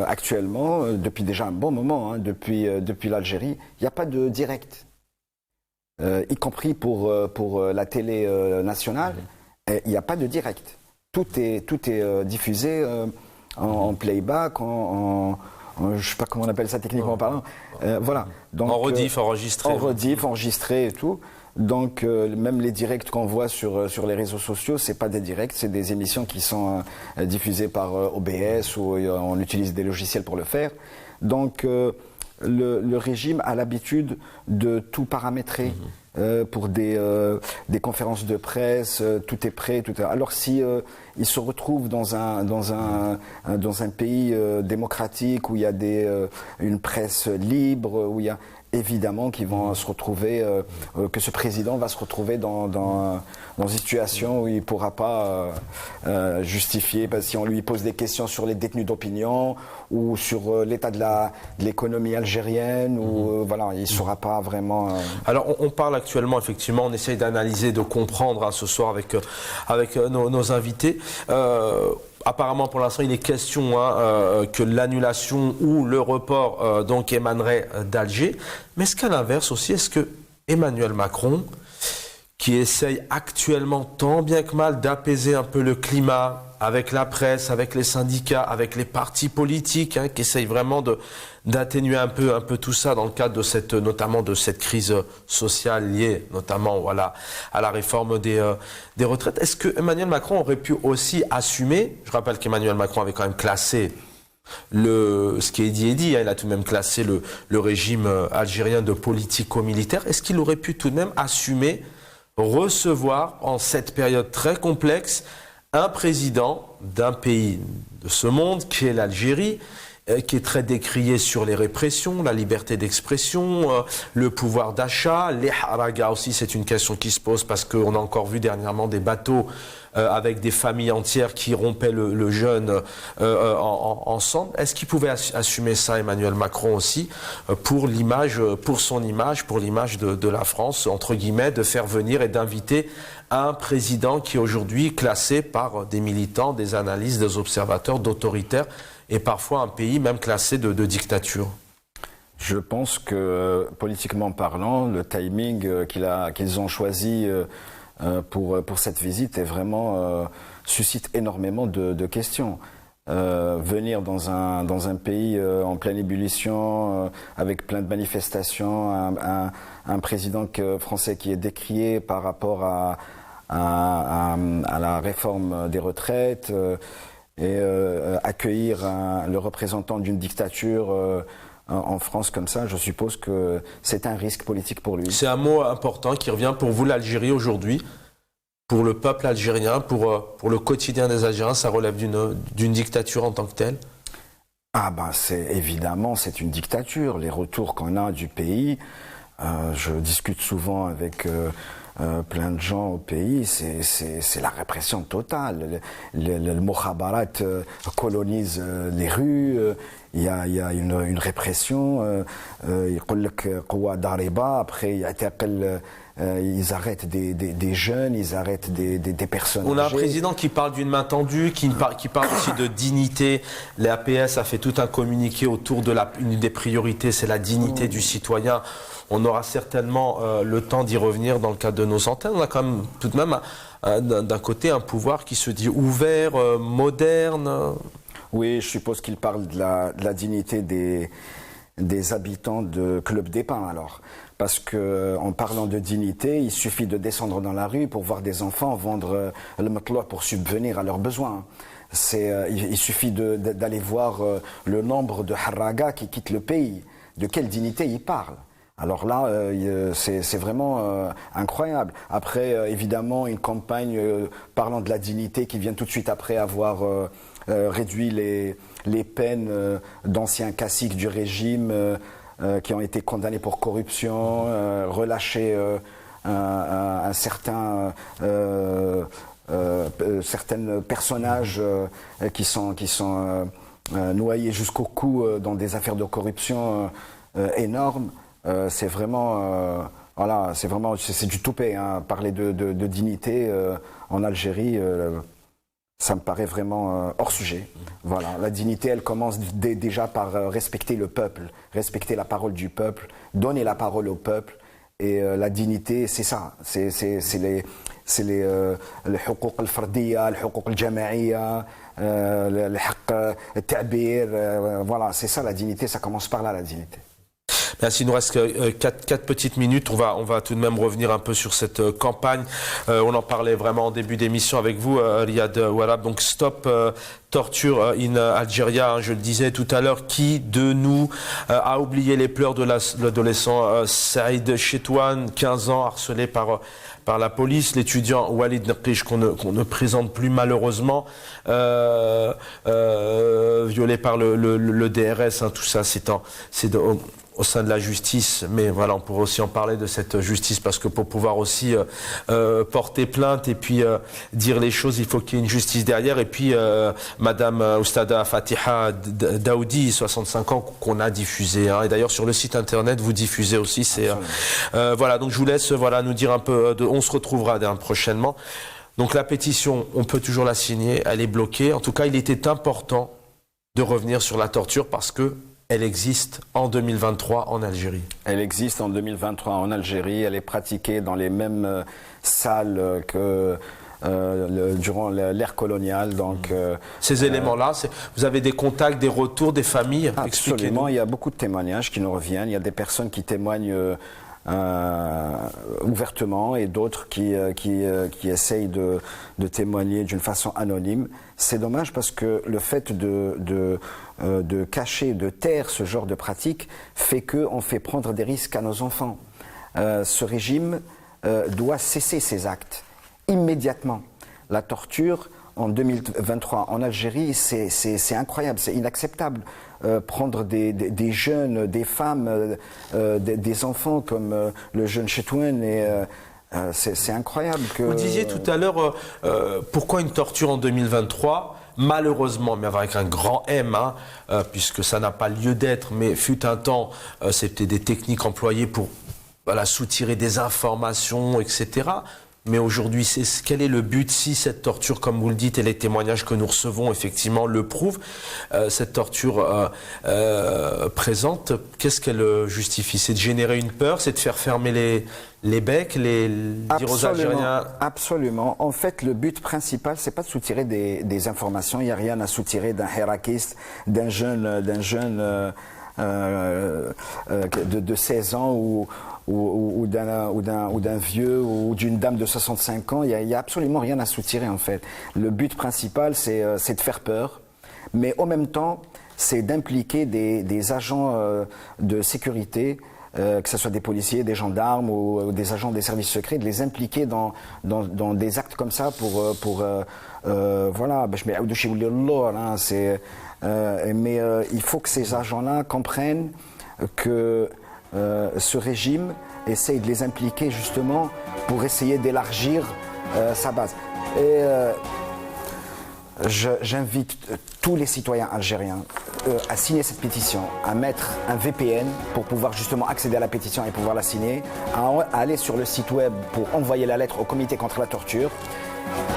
actuellement, depuis déjà un bon moment, depuis l'Algérie, il n'y a pas de direct, y compris pour la télé nationale, il n'y a pas de direct. Tout est diffusé en playback, je ne sais pas comment on appelle ça techniquement parlant. Voilà. Donc, en rediff, enregistré. En rediff, enregistré et tout. Donc même les directs qu'on voit sur les réseaux sociaux, c'est pas des directs, c'est des émissions qui sont diffusées par OBS ou on utilise des logiciels pour le faire. Donc le régime a l'habitude de tout paramétrer. Pour des conférences de presse, tout est prêt, tout est... Alors si il se retrouve dans un pays démocratique où il y a une presse libre, où il y a évidemment qu'ils vont se retrouver, que ce président va se retrouver dans une situation où il ne pourra pas justifier, parce que si on lui pose des questions sur les détenus d'opinion ou sur l'état de l'économie algérienne, ou voilà, il ne saura pas vraiment. Alors on parle actuellement, effectivement, on essaye d'analyser, de comprendre ce soir avec nos invités. Apparemment, pour l'instant, il est question que l'annulation ou le report donc émanerait d'Alger. Mais est-ce qu'à l'inverse aussi, est-ce que Emmanuel Macron, qui essaye actuellement tant bien que mal d'apaiser un peu le climat avec la presse, avec les syndicats, avec les partis politiques, qui essayent vraiment d'atténuer un peu tout ça dans le cadre notamment de cette crise sociale liée notamment à la réforme des retraites. Est-ce que Emmanuel Macron aurait pu aussi assumer, je rappelle qu'Emmanuel Macron avait quand même classé ce qui est dit, il a tout de même classé le régime algérien de politico-militaire, est-ce qu'il aurait pu tout de même assumer recevoir en cette période très complexe un président d'un pays de ce monde qui est l'Algérie, qui est très décrié sur les répressions, la liberté d'expression, le pouvoir d'achat, les haragas aussi, c'est une question qui se pose parce qu'on a encore vu dernièrement des bateaux avec des familles entières qui rompaient le jeûne ensemble. Est-ce qu'il pouvait assumer ça, Emmanuel Macron aussi, pour son image, pour l'image de la France, entre guillemets, de faire venir et d'inviter un président qui est aujourd'hui classé par des militants, des analystes, des observateurs, d'autoritaires, et parfois un pays même classé de dictature? Je pense que, politiquement parlant, le timing qu'ils ont choisi pour cette visite et vraiment suscite énormément de questions. Venir dans un pays en pleine ébullition, avec plein de manifestations, un président français qui est décrié par rapport à la réforme des retraites, et accueillir le représentant d'une dictature en France comme ça, je suppose que c'est un risque politique pour lui. C'est un mot important qui revient pour vous, l'Algérie, aujourd'hui. Pour le peuple algérien, pour le quotidien des Algériens, ça relève d'une dictature en tant que telle? Ah ben évidemment, c'est une dictature. Les retours qu'on a du pays, je discute souvent avec plein de gens au pays, c'est la répression totale. Le Mokhabarat colonise les rues, il y a une répression. Après, ils arrêtent des jeunes, ils arrêtent des personnes On a un âgées. président qui parle d'une main tendue, qui parle aussi de dignité. L'APS a fait tout un communiqué autour de une des priorités, c'est la dignité du citoyen. On aura certainement le temps d'y revenir dans le cadre de nos antennes. On a quand même tout de même d'un côté un pouvoir qui se dit ouvert, moderne. Oui, je suppose qu'il parle de la dignité des habitants de Club des Pins alors. Parce que en parlant de dignité, il suffit de descendre dans la rue pour voir des enfants vendre le matloua pour subvenir à leurs besoins. Il suffit d'aller voir le nombre de harragas qui quittent le pays. De quelle dignité il parle? Alors là, c'est vraiment incroyable. Après, évidemment, une campagne parlant de la dignité qui vient tout de suite après avoir réduit les peines d'anciens caciques du régime qui ont été condamnés pour corruption, relâché certains personnages qui sont noyés jusqu'au cou dans des affaires de corruption énormes. C'est vraiment, c'est du toupet. Hein. Parler de dignité en Algérie, ça me paraît vraiment hors sujet. Voilà, la dignité, elle commence déjà par respecter le peuple, respecter la parole du peuple, donner la parole au peuple. Et la dignité, c'est ça. C'est les الحقوق الفردية, الحقوق الجماعية, الحق التعبير. Voilà, c'est ça la dignité. Ça commence par là, la dignité. Merci, il nous reste 4 petites minutes. On va tout de même revenir un peu sur cette campagne. On en parlait vraiment en début d'émission avec vous, Riyad Warab. Donc stop torture in Algeria, hein, je le disais tout à l'heure. Qui de nous a oublié les pleurs de l'adolescent Saïd Chetouane, 15 ans, harcelé par la police, l'étudiant Walid Nqish qu'on ne présente plus malheureusement, violé par le DRS, hein, tout ça c'est au sein de la justice, mais voilà, on pourrait aussi en parler de cette justice parce que pour pouvoir aussi porter plainte et puis dire les choses, il faut qu'il y ait une justice derrière. Et puis Madame Oustada Fatiha Daoudi, 65 ans, qu'on a diffusé, hein, et d'ailleurs sur le site internet vous diffusez aussi. Voilà, donc je vous laisse nous dire un peu. On se retrouvera prochainement. Donc la pétition, on peut toujours la signer, elle est bloquée. En tout cas, il était important de revenir sur la torture parce que elle existe en 2023 en Algérie. Elle existe en 2023 en Algérie. Elle est pratiquée dans les mêmes salles que durant l'ère coloniale. Donc, ces éléments-là, vous avez des contacts, des retours des familles? Absolument. Il y a beaucoup de témoignages qui nous reviennent. Il y a des personnes qui témoignent ouvertement et d'autres qui essayent de témoigner d'une façon anonyme. C'est dommage parce que le fait de cacher, de taire ce genre de pratique fait qu'on fait prendre des risques à nos enfants. Ce régime doit cesser ses actes immédiatement. La torture en 2023 en Algérie, c'est incroyable, c'est inacceptable. Prendre des jeunes, des femmes, des enfants comme le jeune Chetouane, c'est incroyable. Vous disiez tout à l'heure, pourquoi une torture en 2023 ? Malheureusement, mais avec un grand M, hein, puisque ça n'a pas lieu d'être, mais fut un temps, c'était des techniques employées pour soutirer des informations, etc. Mais aujourd'hui, quel est le but si cette torture, comme vous le dites, et les témoignages que nous recevons effectivement le prouvent, cette torture présente, qu'est-ce qu'elle justifie? C'est de générer une peur, c'est de faire fermer les becs, dire aux Algériens... Absolument. En fait, le but principal, c'est pas de soutirer des informations. Il n'y a rien à soutirer d'un hirakiste, d'un jeune de 16 ans ou d'un vieux ou d'une dame de 65 ans. Il y a absolument rien à soutirer, en fait. Le but principal, c'est de faire peur, mais en même temps, c'est d'impliquer des agents de sécurité, que ce soit des policiers, des gendarmes ou des agents des services secrets, de les impliquer dans des actes comme ça pour voilà, mais il faut que ces agents-là comprennent que ce régime essaye de les impliquer justement pour essayer d'élargir sa base. Et j'invite tous les citoyens algériens à signer cette pétition, à mettre un VPN pour pouvoir justement accéder à la pétition et pouvoir la signer, à aller sur le site web pour envoyer la lettre au comité contre la torture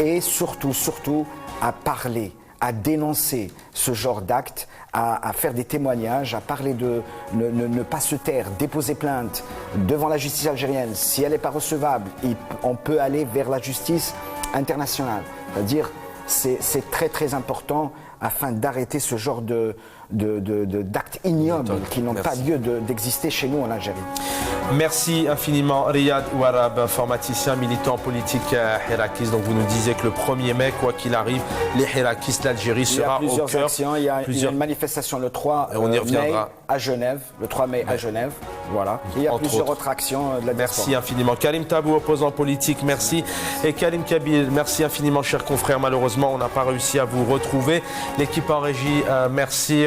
et surtout à parler, à dénoncer ce genre d'actes, à faire des témoignages, à parler de ne pas se taire, déposer plainte devant la justice algérienne. Si elle n'est pas recevable, on peut aller vers la justice internationale. C'est-à-dire, c'est très important afin d'arrêter ce genre d'actes ignobles qui n'ont pas lieu d'exister chez nous en Algérie. Merci infiniment Riyad Ouarab, informaticien, militant politique hirakiste. Donc vous nous disiez que le 1er mai, quoi qu'il arrive, les hirakistes, l'Algérie sera au cœur. Actions. Il y a une manifestation le 3 mai à Genève, le 3 mai à Genève. Voilà. Il y a plusieurs autres actions de la diaspora. Merci infiniment. Karim Tabou, opposant politique, merci. Et Karim Kabil, merci infiniment, chers confrères. Malheureusement, on n'a pas réussi à vous retrouver. L'équipe en régie, merci.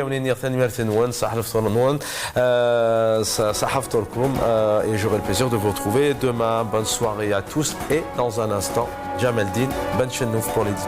Et j'aurai le plaisir de vous retrouver demain. Bonne soirée à tous. Et dans un instant, Jamel Din, Ben Chennouf pour l'édito.